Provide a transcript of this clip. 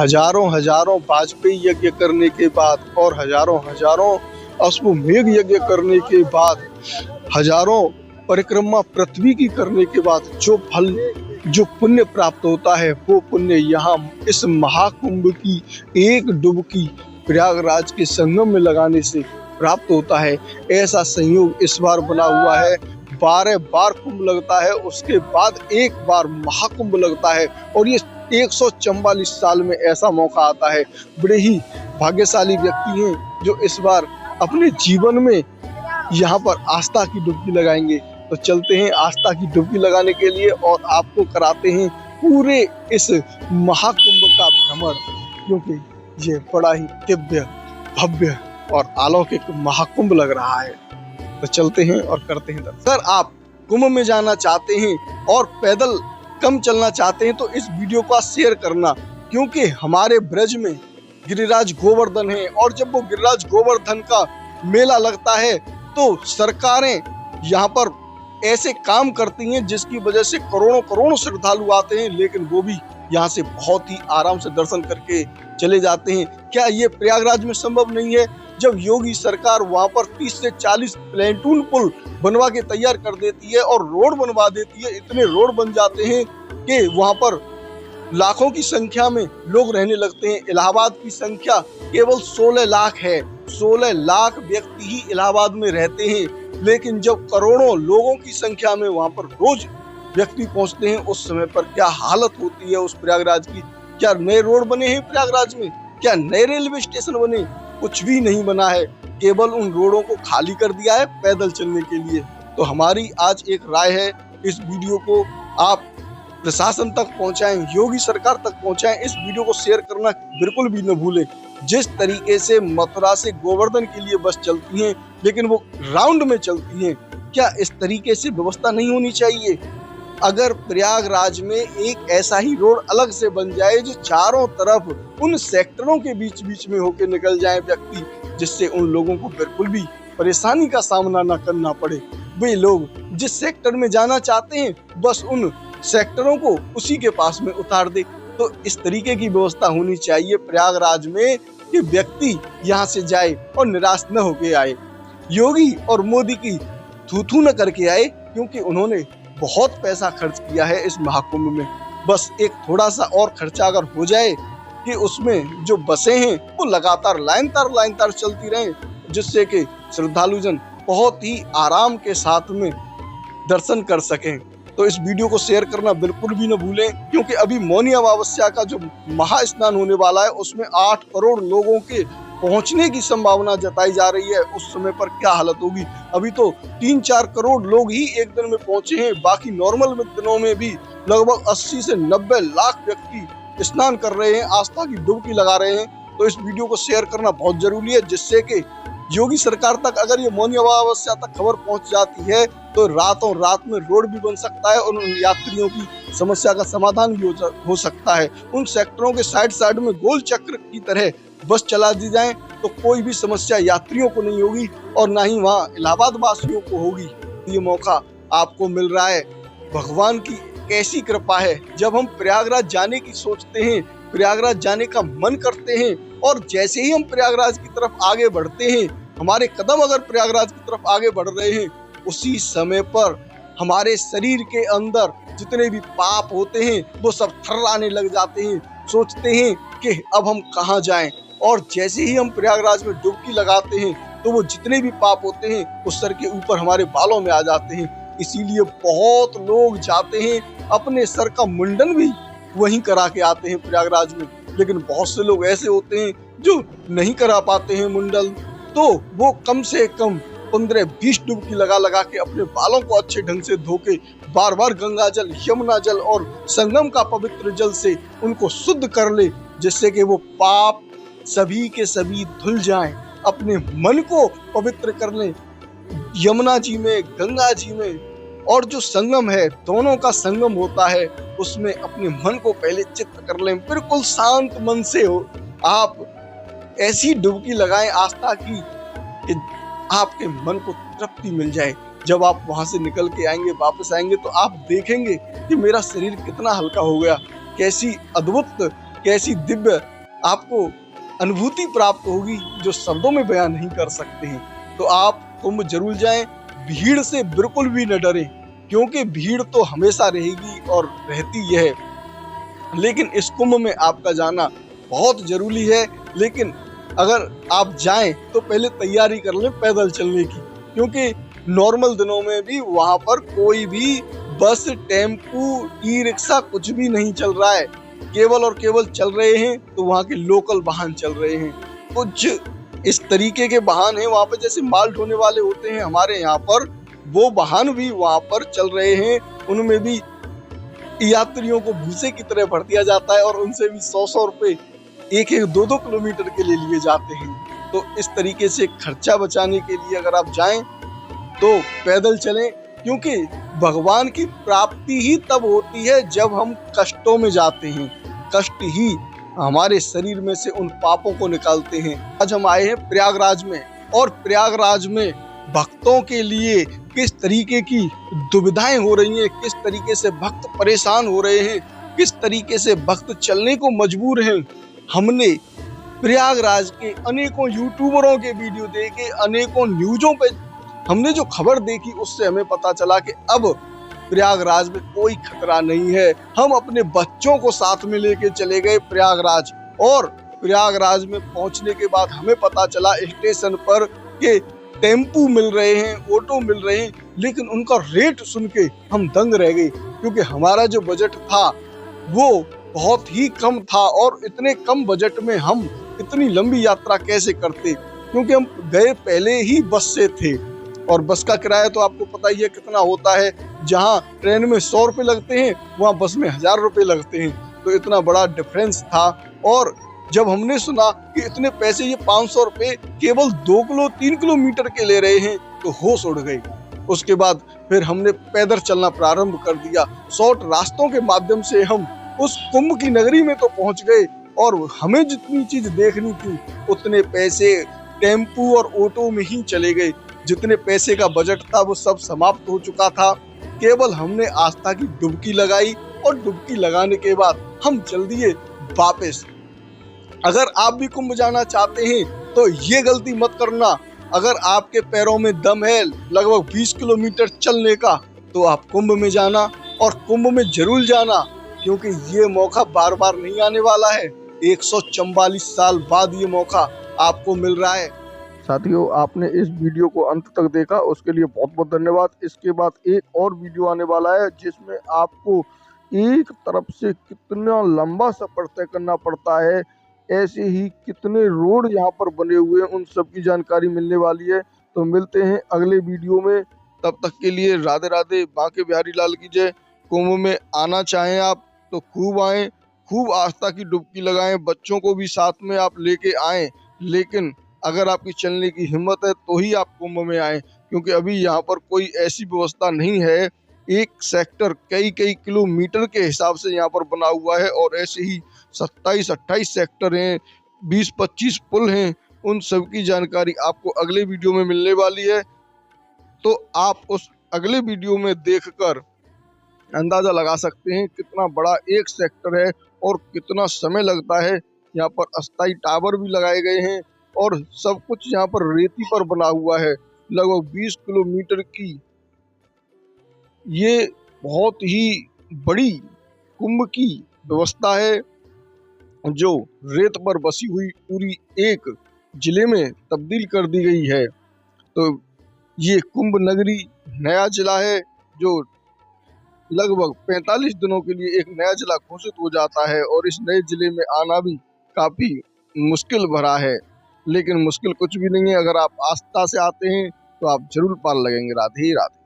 हजारों हजारों वाजपेयी यज्ञ करने के बाद और हजारों हजारों अश्वमेध यज्ञ करने के बाद, हजारों परिक्रमा पृथ्वी की करने के बाद जो फल, जो पुण्य प्राप्त होता है, वो पुण्य यहाँ इस महाकुंभ की एक डुबकी प्रयागराज के संगम में लगाने से प्राप्त होता है। ऐसा संयोग इस बार बना हुआ है। 12 बार कुंभ लगता है, उसके बाद एक बार महाकुंभ लगता है और ये 144 साल में ऐसा मौका आता है। बड़े ही भाग्यशाली व्यक्ति हैं जो इस बार अपने जीवन में यहाँ पर आस्था की डुबकी लगाएंगे। तो चलते हैं आस्था की डुबकी लगाने के लिए और आपको कराते हैं पूरे इस महाकुंभ का भ्रमण, क्योंकि ये बड़ा ही दिव्य, भव्य और अलौकिक महाकुंभ लग रहा है। तो चलते हैं और करते हैं दर्शन। सर, आप कुंभ में जाना चाहते हैं और पैदल कम चलना चाहते हैं तो इस वीडियो को शेयर करना, क्योंकि हमारे ब्रज में गिरिराज गोवर्धन है और जब वो गिरिराज गोवर्धन का मेला लगता है तो सरकारें यहाँ पर ऐसे काम करती हैं जिसकी वजह से करोड़ों करोड़ों श्रद्धालु आते हैं, लेकिन वो भी यहाँ से बहुत ही आराम से दर्शन करके चले जाते हैं। क्या ये प्रयागराज में संभव नहीं है? जब योगी सरकार वहां पर 30 से 40 प्लेटून पुल बनवा के तैयार कर देती है और रोड बनवा देती है, इतने रोड बन जाते हैं कि वहां पर लाखों की संख्या में लोग रहने लगते हैं। इलाहाबाद की संख्या केवल 16 लाख है, 16 लाख व्यक्ति ही इलाहाबाद में रहते हैं, लेकिन जब करोड़ों लोगों की संख्या में वहां पर रोज व्यक्ति पहुंचते हैं, उस समय पर क्या हालत होती है उस प्रयागराज की। क्या नए रोड बने हैं प्रयागराज में? क्या नए रेलवे स्टेशन बने? कुछ भी नहीं बना है, केवल उन रोडों को खाली कर दिया है पैदल चलने के लिए। तो हमारी आज एक राय है, इस वीडियो को आप प्रशासन तक पहुंचाएं, योगी सरकार तक पहुंचाएं। इस वीडियो को शेयर करना बिल्कुल भी न भूलें। जिस तरीके से मथुरा से गोवर्धन के लिए बस चलती हैं, लेकिन वो राउंड में चलती हैं, क्या इस तरीके से व्यवस्था नहीं होनी चाहिए? अगर प्रयागराज में एक ऐसा ही रोड अलग से बन जाए जो चारों तरफ उन सेक्टरों के बीच बीच में होके निकल जाए व्यक्ति, जिससे उन लोगों को बिल्कुल भी परेशानी का सामना न करना पड़े। वे लोग जिस सेक्टर में जाना चाहते हैं बस उन सेक्टरों को उसी के पास में उतार दे। तो इस तरीके की व्यवस्था होनी चाहिए प्रयागराज में कि व्यक्ति यहाँ से जाए और निराश न होके आए। योगी और मोदी की थू न करके आए, क्योंकि उन्होंने बहुत पैसा खर्च किया है इस महाकुंभ में। बस एक थोड़ा सा और खर्चा अगर हो जाए कि उसमें जो बसें हैं वो लगातार लाइन तार चलती रहें, जिससे कि श्रद्धालुजन बहुत ही आराम के साथ में दर्शन कर सकें। तो इस वीडियो को शेयर करना बिल्कुल भी न भूलें, क्योंकि अभी मौनी अमावस्या का जो महास्नान होने वाला है उसमें 8 करोड़ लोगों के पहुंचने की संभावना जताई जा रही है। उस समय पर क्या हालत होगी? अभी तो 3-4 करोड़ लोग ही एक दिन में पहुंचे हैं, बाकी नॉर्मल दिनों में भी लगभग 80 से 90 लाख व्यक्ति स्नान कर रहे हैं, आस्था की डुबकी लगा रहे हैं। तो इस वीडियो को शेयर करना बहुत जरूरी है, जिससे कि योगी सरकार तक अगर ये मौनी अमावस्या तक खबर पहुंच जाती है तो रातों रात में रोड भी बन सकता है और उन यात्रियों की समस्या का समाधान भी हो सकता है। उन सेक्टरों के साइड में गोल चक्र की तरह बस चला दी जाए तो कोई भी समस्या यात्रियों को नहीं होगी और ना ही वहाँ इलाहाबाद वासियों को होगी। ये मौका आपको मिल रहा है। भगवान की कैसी कृपा है, जब हम प्रयागराज जाने की सोचते हैं, प्रयागराज जाने का मन करते हैं और जैसे ही हम प्रयागराज की तरफ आगे बढ़ते हैं, हमारे कदम अगर प्रयागराज की तरफ आगे बढ़ रहे हैं, उसी समय पर हमारे शरीर के अंदर जितने भी पाप होते हैं वो सब थर्राने लग जाते हैं। सोचते हैं कि अब हम कहाँ जाएं, और जैसे ही हम प्रयागराज में डुबकी लगाते हैं तो वो जितने भी पाप होते हैं वो सर के ऊपर हमारे बालों में आ जाते हैं। इसीलिए बहुत लोग जाते हैं, अपने सर का मुंडन भी वहीं करा के आते हैं प्रयागराज में। लेकिन बहुत से लोग ऐसे होते हैं जो नहीं करा पाते हैं मुंडन, तो वो कम से कम 15-20 डुबकी लगा के अपने बालों को अच्छे ढंग से धो के बार बार गंगा जल, यमुना जल और संगम का पवित्र जल से उनको शुद्ध कर ले, जिससे कि वो पाप सभी के सभी धुल जाएं। अपने मन को पवित्र कर लें यमुना जी में, गंगा जी में, और जो संगम है, दोनों का संगम होता है, उसमें अपने मन को पहले चित्त कर लें। बिल्कुल शांत मन से हो आप ऐसी डुबकी लगाएं आस्था की कि आपके मन को तृप्ति मिल जाए। जब आप वहां से निकल के आएंगे, वापस आएंगे, तो आप देखेंगे कि मेरा शरीर कितना हल्का हो गया, कैसी अद्भुत कैसी दिव्य आपको अनुभूति प्राप्त होगी जो शब्दों में बयान नहीं कर सकते हैं। तो आप कुंभ जरूर जाएं, भीड़ से बिल्कुल भी न डरें, क्योंकि भीड़ तो हमेशा रहेगी और रहती है, लेकिन इस कुंभ में आपका जाना बहुत जरूरी है। लेकिन अगर आप जाएं तो पहले तैयारी कर लें पैदल चलने की, क्योंकि नॉर्मल दिनों में भी वहां पर कोई भी बस, टेम्पू, ई रिक्शा कुछ भी नहीं चल रहा है। केवल और केवल चल रहे हैं तो वहाँ के लोकल वाहन चल रहे हैं। कुछ इस तरीके के वाहन हैं वहाँ पर, जैसे माल ढोने वाले होते हैं हमारे यहाँ पर, वो वाहन भी वहाँ पर चल रहे हैं। उनमें भी यात्रियों को भूसे की तरह भर दिया जाता है और उनसे भी 100-100 रुपए 1-2 किलोमीटर के लिए लिए जाते हैं। तो इस तरीके से खर्चा बचाने के लिए अगर आप जाएं तो पैदल चलें, क्योंकि भगवान की प्राप्ति ही तब होती है जब हम कष्टों में जाते हैं। कष्ट ही हमारे शरीर में से उन पापों को निकालते हैं। आज हम आए हैं प्रयागराज में, और प्रयागराज में भक्तों के लिए किस तरीके की दुविधाएं हो रही हैं, किस तरीके से भक्त परेशान हो रहे हैं, किस तरीके से भक्त चलने को मजबूर हैं। हमने प्रयागराज के अनेकों यूट्यूबरों के वीडियो देखे, अनेकों न्यूज़ों पे हमने जो खबर देखी, उससे हमें पता चला कि अब प्रयागराज में कोई खतरा नहीं है। हम अपने बच्चों को साथ में लेके चले गए प्रयागराज, और प्रयागराज में पहुंचने के बाद हमें पता चला स्टेशन पर कि टेम्पू मिल रहे हैं, ऑटो मिल रहे हैं, लेकिन उनका रेट सुन के हम दंग रह गए, क्योंकि हमारा जो बजट था वो बहुत ही कम था, और इतने कम बजट में हम इतनी लंबी यात्रा कैसे करते, क्योंकि हम गए पहले ही बस से थे, और बस का किराया तो आपको पता ही है कितना होता है। जहां ट्रेन में 100 रुपए लगते हैं, वहां बस में 1000 रुपए लगते हैं। तो इतना बड़ा डिफरेंस था। और जब हमने सुना कि इतने पैसे, ये 500 रुपए केवल 2-3 किलोमीटर के ले रहे हैं, तो होश उड़ गई। उसके बाद फिर हमने पैदल चलना प्रारंभ कर दिया। शॉर्ट रास्तों के माध्यम से हम उस कुंभ की नगरी में तो पहुंच गए, और हमें जितनी चीज देखनी थी उतने पैसे टेम्पू और ऑटो में ही चले गए। जितने पैसे का बजट था वो सब समाप्त हो चुका था। केवल हमने आस्था की डुबकी लगाई, और डुबकी लगाने के बाद हम चल दिए वापस। अगर आप भी कुंभ जाना चाहते हैं तो ये गलती मत करना। अगर आपके पैरों में दम है लगभग 20 किलोमीटर चलने का, तो आप कुंभ में जाना, और कुंभ में जरूर जाना, क्योंकि ये मौका बार बार नहीं आने वाला है। 144 साल बाद ये मौका आपको मिल रहा है। साथियों, आपने इस वीडियो को अंत तक देखा, उसके लिए बहुत बहुत धन्यवाद। इसके बाद एक और वीडियो आने वाला है, जिसमें आपको एक तरफ से कितना लंबा सफर तय करना पड़ता है, ऐसे ही कितने रोड यहाँ पर बने हुए हैं, उन सब की जानकारी मिलने वाली है। तो मिलते हैं अगले वीडियो में, तब तक के लिए राधे राधे। बांके बिहारी लाल की जय। कुंभ में आना चाहें आप तो खूब आएं, खूब आस्था की डुबकी लगाएं, बच्चों को भी साथ में आप लेके आएं। लेकिन अगर आपकी चलने की हिम्मत है तो ही आप कुंभ में आएं, क्योंकि अभी यहाँ पर कोई ऐसी व्यवस्था नहीं है। एक सेक्टर कई किलोमीटर के हिसाब से यहाँ पर बना हुआ है, और ऐसे ही 27-28 सेक्टर हैं, 20-25 पुल हैं। उन सब की जानकारी आपको अगले वीडियो में मिलने वाली है। तो आप उस अगले वीडियो में देखकर अंदाजा लगा सकते हैं कितना बड़ा एक सेक्टर है और कितना समय लगता है। यहाँ पर अस्थायी टावर भी लगाए गए हैं, और सब कुछ यहाँ पर रेती पर बना हुआ है। लगभग 20 किलोमीटर की ये बहुत ही बड़ी कुंभ की व्यवस्था है, जो रेत पर बसी हुई पूरी एक जिले में तब्दील कर दी गई है। तो ये कुंभ नगरी नया जिला है, जो लगभग 45 दिनों के लिए एक नया जिला घोषित हो जाता है, और इस नए जिले में आना भी काफी मुश्किल भरा है। लेकिन मुश्किल कुछ भी नहीं है, अगर आप आस्था से आते हैं तो आप जरूर पार लगेंगे। राधे राधे।